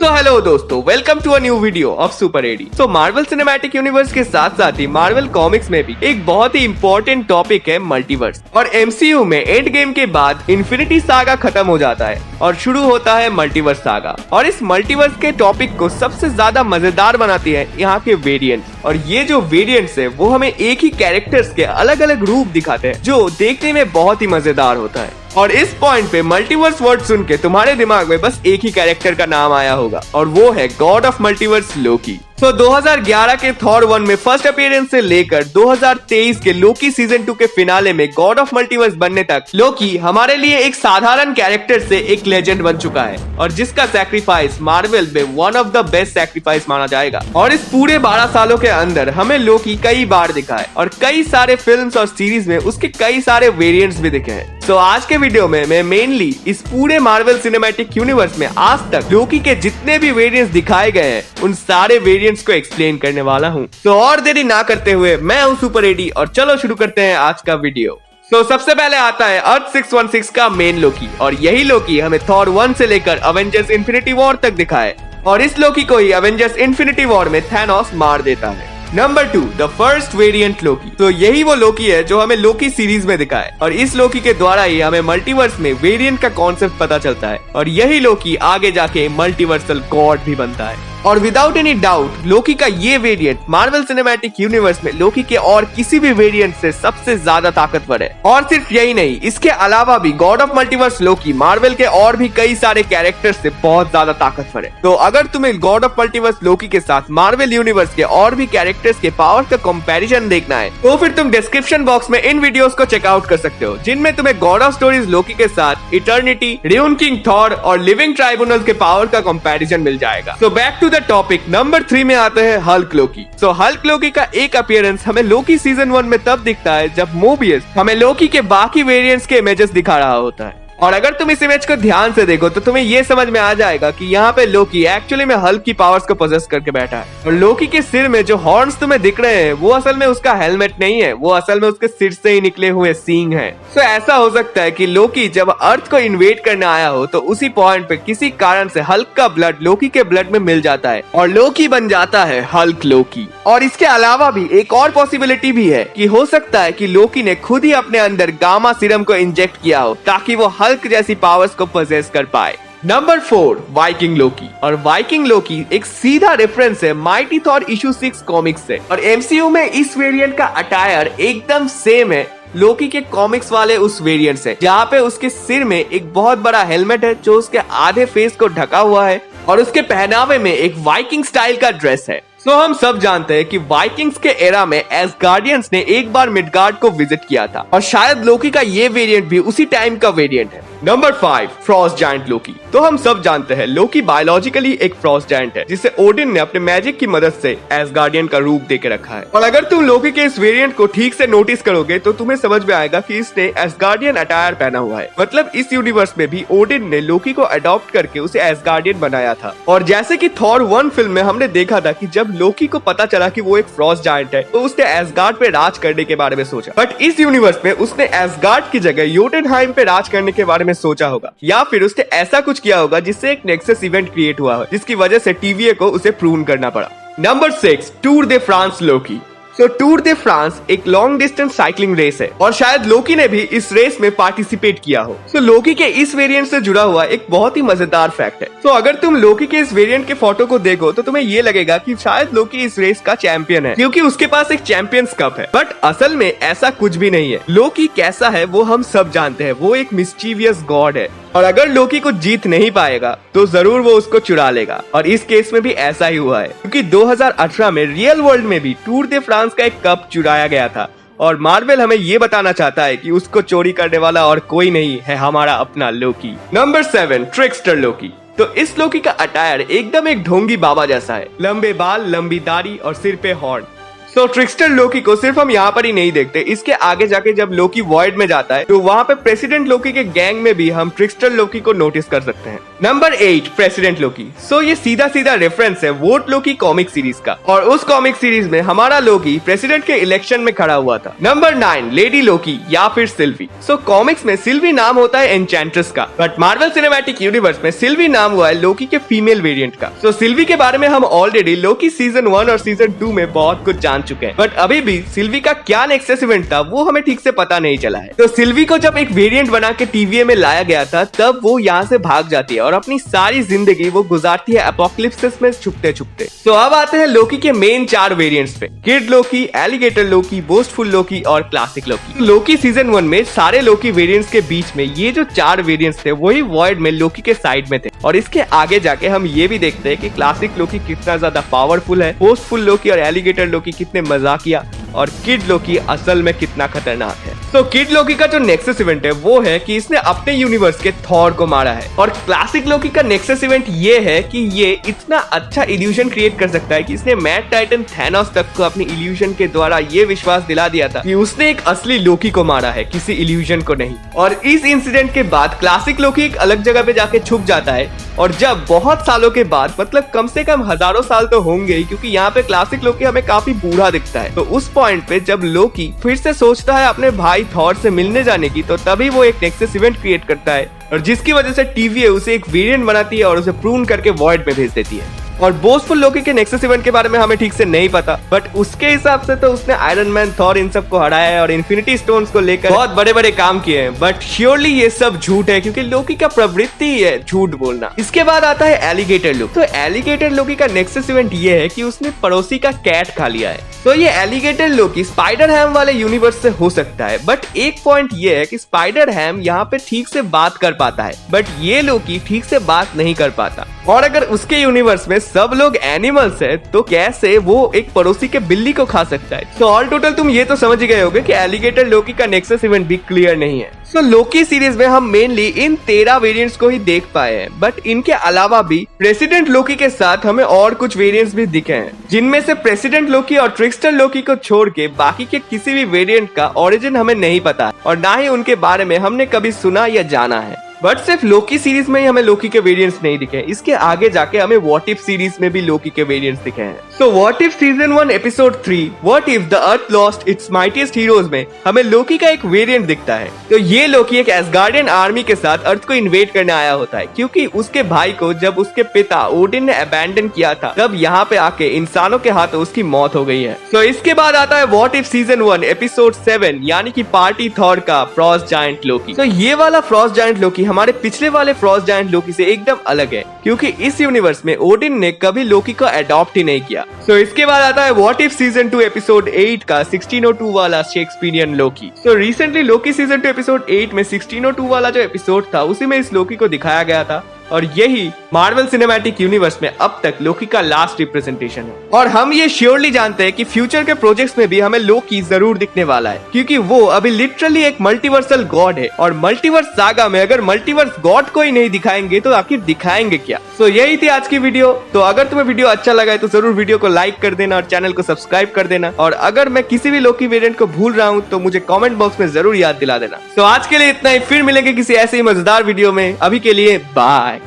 सो hello दोस्तों, welcome to a new video of super AD. तो Marvel cinematic universe के साथ साथ ही मार्वल कॉमिक्स में भी एक बहुत ही इंपॉर्टेंट टॉपिक है मल्टीवर्स। और एमसीयू में एंड गेम के बाद इन्फिनिटी सागा खत्म हो जाता है और शुरू होता है मल्टीवर्स सागा। और इस मल्टीवर्स के टॉपिक को सबसे ज्यादा मजेदार बनाती है यहाँ के वेरिएंट्स। और ये जो वेरिएंट्स है वो हमें एक ही कैरेक्टर्स के अलग अलग रूप दिखाते हैं, जो देखने में बहुत ही मजेदार होता है। और इस पॉइंट पे मल्टीवर्स वर्ड सुन के तुम्हारे दिमाग में बस एक ही कैरेक्टर का नाम आया होगा और वो है गॉड ऑफ मल्टीवर्स लोकी। तो 2011 के थॉर 1 में फर्स्ट अपीयरेंस से लेकर 2023 के लोकी सीजन 2 के फिनाले में गॉड ऑफ मल्टीवर्स बनने तक लोकी हमारे लिए एक साधारण कैरेक्टर से एक लेजेंड बन चुका है और जिसका सैक्रिफाइस मार्वल में one of the best sacrifice माना जाएगा। और इस पूरे 12 सालों के अंदर हमें लोकी कई बार दिखा है और कई सारे फिल्म्स और सीरीज में उसके कई सारे वेरिएंट्स भी दिखे हैं। तो आज के वीडियो में मैं मेनली इस पूरे मार्वल सिनेमैटिक यूनिवर्स में आज तक लोकी के जितने भी वेरिएंट्स दिखाए गए हैं उन सारे वेरिएंट्स को एक्सप्लेन करने वाला हूँ। तो और देरी ना करते हुए मैं हूँ सुपर एडी और चलो शुरू करते हैं आज का वीडियो। तो सबसे पहले आता है अर्थ 616 का मेन लोकी। और यही लोकी हमें थॉर 1 से लेकर अवेंजर्स इन्फिनिटी वॉर तक दिखा है और इस लोकी को ही अवेंजर्स इन्फिनिटी वॉर में थैनोस मार देता है। नंबर 2, द फर्स्ट वेरिएंट लोकी। तो यही वो लोकी है जो हमें लोकी सीरीज में दिखा है और इस लोकी के द्वारा ही हमें मल्टीवर्स में वेरिएंट का कॉन्सेप्ट पता चलता है और यही लोकी आगे जाके मल्टीवर्सल गॉड भी बनता है। और विदाउट एनी डाउट लोकी का ये वेरिएंट मार्वल सिनेमैटिक यूनिवर्स में लोकी के और किसी भी वेरिएंट से सबसे ज्यादा ताकतवर है। और सिर्फ यही नहीं, इसके अलावा भी God of multiverse Loki Marvel के और भी कई सारे कैरेक्टर्स से बहुत ज्यादा ताकतवर है। तो अगर तुम्हें गॉड ऑफ मल्टीवर्स लोकी के साथ मार्वल यूनिवर्स के और भी कैरेक्टर्स के पावर का कंपैरिजन देखना है तो फिर तुम डिस्क्रिप्शन बॉक्स में इन वीडियोस को चेकआउट कर सकते हो, जिनमें तुम्हें गॉड ऑफ स्टोरीज लोकी के साथ इटर्निटी, र्यून किंग थॉर और लिविंग ट्राइब्यूनल के पावर का कंपैरिजन मिल जाएगा। तो back to the topic, number 3 में आते हैं हल्क लोकी। तो हल्क लोकी का एक अपीयरेंस हमें लोकी सीजन 1 में तब दिखता है जब मोबियस हमें लोकी के बाकी वेरिएंट्स के इमेजेस दिखा रहा होता है। और अगर तुम इस इमेज को ध्यान से देखो तो तुम्हें ये समझ में आ जाएगा कि यहाँ पे लोकी एक्चुअली में हल्क की पावर्स को पोजेस करके बैठा है। और लोकी के सिर में जो हॉर्न्स तुम्हें दिख रहे हैं वो असल में उसका हेलमेट नहीं है, वो असल में उसके सिर से ही निकले हुए सींग हैं। तो ऐसा हो सकता है कि लोकी जब अर्थ को इन्वेड करने आया हो तो उसी पॉइंट पे किसी कारण से हल्क का ब्लड लोकी के ब्लड में मिल जाता है और लोकी बन जाता है हल्क लोकी। और इसके अलावा भी एक और पॉसिबिलिटी भी है कि हो सकता है कि लोकी ने खुद ही अपने अंदर गामा सीरम को इंजेक्ट किया हो ताकि वो हल्क जैसी पावर्स को पोजेस कर पाए। नंबर 4, वाइकिंग लोकी। और वाइकिंग लोकी एक सीधा रेफरेंस है माइटी थॉर इशू 6 कॉमिक्स से। और एमसीयू में इस वेरिएंट का अटायर एकदम सेम है लोकी के कॉमिक्स वाले उस वेरिएंट से, जहाँ पे उसके सिर में एक बहुत बड़ा हेलमेट है जो उसके आधे फेस को ढका हुआ है और उसके पहनावे में एक वाइकिंग स्टाइल का ड्रेस है। तो हम सब जानते हैं कि वाइकिंग्स के एरा में एसगार्डियंस ने एक बार मिडगार्ड को विजिट किया था और शायद लोकी का ये वेरिएंट भी उसी टाइम का वेरिएंट है। नंबर 5, फ्रॉस्ट जायंट लोकी। तो हम सब जानते हैं लोकी बायोलॉजिकली एक फ्रॉस्ट जायंट है जिसे ओडिन ने अपने मैजिक की मदद से एसगार्डियन का रूप देके रखा है। और अगर तुम लोकी के इस वेरिएंट को ठीक से नोटिस करोगे तो तुम्हें समझ में आएगा कि इसने एसगार्डियन अटायर पहना हुआ है। मतलब इस यूनिवर्स में भी ओडिन ने लोकी को अडॉप्ट करके उसे एसगार्डियन बनाया था। और जैसे कि थॉर 1 फिल्म में हमने देखा था कि जब लोकी को पता चला कि वो एक फ्रॉस्ट जायंट है तो उसने एसगार्ड पे राज करने के बारे में सोचा। बट इस यूनिवर्स में उसने एसगार्ड की जगह योटनहाइम पे राज करने के बारे में सोचा होगा, या फिर उसने ऐसा कुछ किया होगा जिससे एक नेक्सस इवेंट क्रिएट हुआ है जिसकी वजह से टीवीए को उसे प्रूव करना पड़ा। नंबर 6, टूर दे फ्रांस लोकी। तो टूर दे फ्रांस एक लॉन्ग डिस्टेंस साइकिलिंग रेस है और शायद लोकी ने भी इस रेस में पार्टिसिपेट किया हो। तो लोकी के इस वेरिएंट से जुड़ा हुआ एक बहुत ही मजेदार फैक्ट है। तो अगर तुम लोकी के इस वेरिएंट के फोटो को देखो तो तुम्हें ये लगेगा कि शायद लोकी इस रेस का चैंपियन है क्योंकि उसके पास एक चैंपियंस कप है। बट असल में ऐसा कुछ भी नहीं है। लोकी कैसा है वो हम सब जानते हैं, वो एक मिस्चीवियस गॉड है और अगर लोकी को जीत नहीं पाएगा तो जरूर वो उसको चुरा लेगा। और इस केस में भी ऐसा ही हुआ है क्योंकि 2018 में रियल वर्ल्ड में भी टूर दे फ्रांस का एक कप चुराया गया था और मार्वल हमें ये बताना चाहता है कि उसको चोरी करने वाला और कोई नहीं है, हमारा अपना लोकी। नंबर 7, ट्रिकस्टर लोकी। तो इस लोकी का अटायर एकदम एक ढोंगी बाबा जैसा है, लंबे बाल, लंबी दाढ़ी और सिर पे हॉर्न। सो ट्रिक्स्टर लोकी को सिर्फ हम यहाँ पर ही नहीं देखते, इसके आगे जाके जब लोकी वॉइड में जाता है तो वहाँ पे प्रेसिडेंट लोकी के गैंग में भी हम ट्रिक्स्टर लोकी को नोटिस कर सकते हैं। नंबर 8 प्रेसिडेंट लोकी। सो ये सीधा सीधा रेफरेंस है वोट लोकी कॉमिक सीरीज का, और उस कॉमिक सीरीज में हमारा लोकी प्रेसिडेंट के इलेक्शन में खड़ा हुआ था। नंबर 9 लेडी लोकी या फिर सिल्वी। सो कॉमिक्स में सिल्वी नाम होता है एन्चेंट्रेस का, बट मार्वल सिनेमैटिक यूनिवर्स में सिल्वी नाम हुआ है लोकी के फीमेल वेरिएंट का। सो सिल्वी के बारे में हम ऑलरेडी लोकी सीजन 1 और सीजन 2 में बहुत कुछ जान चुके हैं, बट अभी भी सिल्वी का क्या नेक्सस इवेंट था वो हमें ठीक से पता नहीं चला है। तो सिल्वी को जब एक वेरिएंट बना के TVA में लाया गया था तब वो यहाँ से भाग जाती है और अपनी सारी जिंदगी वो गुजारती है एपोकलिप्सिस में छुपते छुपते। तो अब आते हैं लोकी के मेन 4 वेरिएंट्स पे, किड लोकी, एलिगेटर लोकी, बोस्टफुल लोकी और क्लासिक लोकी। लोकी सीजन 1 में सारे लोकी वेरिएंट्स के बीच में ये जो 4 वेरिएंट्स थे वही वॉइड में लोकी के साइड में थे, और इसके आगे जाके हम ये भी देखते हैं कि क्लासिक लोकी कितना ज्यादा पावरफुल है, बोस्टफुल लोकी और एलिगेटर लोकी कितने मजाकिया, और किड लोकी असल में कितना खतरनाक है। तो किड लोकी का जो नेक्सस इवेंट है वो है कि इसने अपने यूनिवर्स के थॉर को मारा है, और क्लासिक लोकी का नेक्सस इवेंट ये है कि ये इतना अच्छा इल्यूजन क्रिएट कर सकता है कि इसने मैड टाइटन थैनोस तक को अपनी इल्यूजन के द्वारा ये विश्वास दिला दिया था कि उसने एक असली लोकी को मारा है, किसी इल्यूजन को नहीं। और इस इंसिडेंट के बाद क्लासिक लोकी एक अलग जगह पे जाके छुप जाता है, और जब बहुत सालों के बाद, मतलब कम से कम हजारों साल तो होंगे ही, क्योंकि यहाँ पे क्लासिक लोकी हमें काफी बूढ़ा दिखता है, तो उस पॉइंट पे जब लोकी फिर से सोचता है अपने भाई थॉर से मिलने जाने की, तो तभी वो एक नेक्सस इवेंट क्रिएट करता है, और जिसकी वजह से TVA उसे एक वेरिएंट बनाती है और उसे प्रून करके वॉइड में भेज देती है। और बोस्टफुल लोकी के नेक्सस इवेंट के बारे में हमें ठीक से नहीं पता, बट उसके हिसाब से तो उसने आयरन मैन, थॉर इन सब को हराया है और इन्फिनिटी स्टोन्स को लेकर बहुत बड़े बड़े काम किए हैं, बट श्योरली ये सब झूठ है क्योंकि लोकी का प्रवृत्ति ही है झूठ बोलना। इसके बाद आता है एलिगेटर लोकी। तो एलिगेटर लोकी का नेक्सस इवेंट ये है कि उसने पड़ोसी का कैट खा लिया है। तो ये एलिगेटर लोकी स्पाइडर हैम वाले यूनिवर्स से हो सकता है, बट एक पॉइंट ये है कि स्पाइडर हैम यहाँ पे ठीक से बात कर पाता है, बट ये लोकी ठीक से बात नहीं कर पाता। और अगर उसके यूनिवर्स में सब लोग एनिमल्स है तो कैसे वो एक पड़ोसी के बिल्ली को खा सकता है। तो ऑल टोटल तुम ये तो समझ गए होगे कि एलिगेटर लोकी का नेक्सस इवेंट भी क्लियर नहीं है। सो लोकी सीरीज में हम मेनली इन 13 वेरिएंट्स को ही देख पाए हैं, बट इनके अलावा भी प्रेसिडेंट लोकी के साथ हमें और कुछ वेरिएंट्स भी दिखे हैं, जिनमें से प्रेसिडेंट लोकी और ट्रिक्स्टर लोकी को छोड़ के बाकी के किसी भी वेरिएंट का ओरिजिन हमें नहीं पता, और ना ही उनके बारे में हमने कभी सुना या जाना है। बट सिर्फ लोकी सीरीज में ही हमें लोकी के वेरिएंट्स नहीं दिखे, इसके आगे जाके हमें व्हाट इफ सीरीज में भी लोकी के वेरिएंट्स दिखे हैं। So what if season 1 episode 3 what if the earth lost its mightiest heroes में हमें लोकी का एक वेरिएंट दिखता है। तो ये लोकी एक एसगार्डियन आर्मी के साथ अर्थ को इन्वेड करने आया होता है, क्योंकि उसके भाई को जब उसके पिता ओडिन ने अबैंडन किया था तब यहाँ पे आके इंसानों के हाथों उसकी मौत हो गई है। तो इसके बाद आता है व्हाट इफ सीजन 1 एपिसोड 7 यानी कि पार्टी थॉर का फ्रॉस्ट जायंट लोकी। तो ये वाला फ्रॉस्ट जायंट लोकी हमारे पिछले वाले फ्रॉस्ट जायंट लोकी से एकदम अलग है, क्योंकि इस यूनिवर्स में ओडिन ने कभी लोकी को अडॉप्ट ही नहीं किया। सो इसके बाद आता है व्हाट इफ सीजन 2 एपिसोड 8 का 1602 वाला Shakespearean Loki. So recently Loki season 2 episode 8 में 1602 वाला जो एपिसोड था उसी में इस लोकी को दिखाया गया था, और यही मार्वल सिनेमैटिक यूनिवर्स में अब तक लोकी का लास्ट रिप्रेजेंटेशन है। और हम ये श्योरली जानते हैं कि फ्यूचर के प्रोजेक्ट्स में भी हमें लोकी जरूर दिखने वाला है, क्योंकि वो अभी लिटरली एक मल्टीवर्सल गॉड है, और मल्टीवर्स सागा में अगर मल्टीवर्स गॉड को ही नहीं दिखाएंगे तो आखिर दिखाएंगे क्या। सो यही थी आज की वीडियो। तो अगर तुम्हें वीडियो अच्छा लगा है तो जरूर वीडियो को लाइक कर देना और चैनल को सब्सक्राइब कर देना, और अगर मैं किसी भी लोकी वेरिएंट को भूल रहा हूँ तो मुझे कॉमेंट बॉक्स में जरूर याद दिला देना। तो आज के लिए इतना ही, फिर मिलेंगे किसी ऐसे ही मजेदार वीडियो में। अभी के लिए बाय।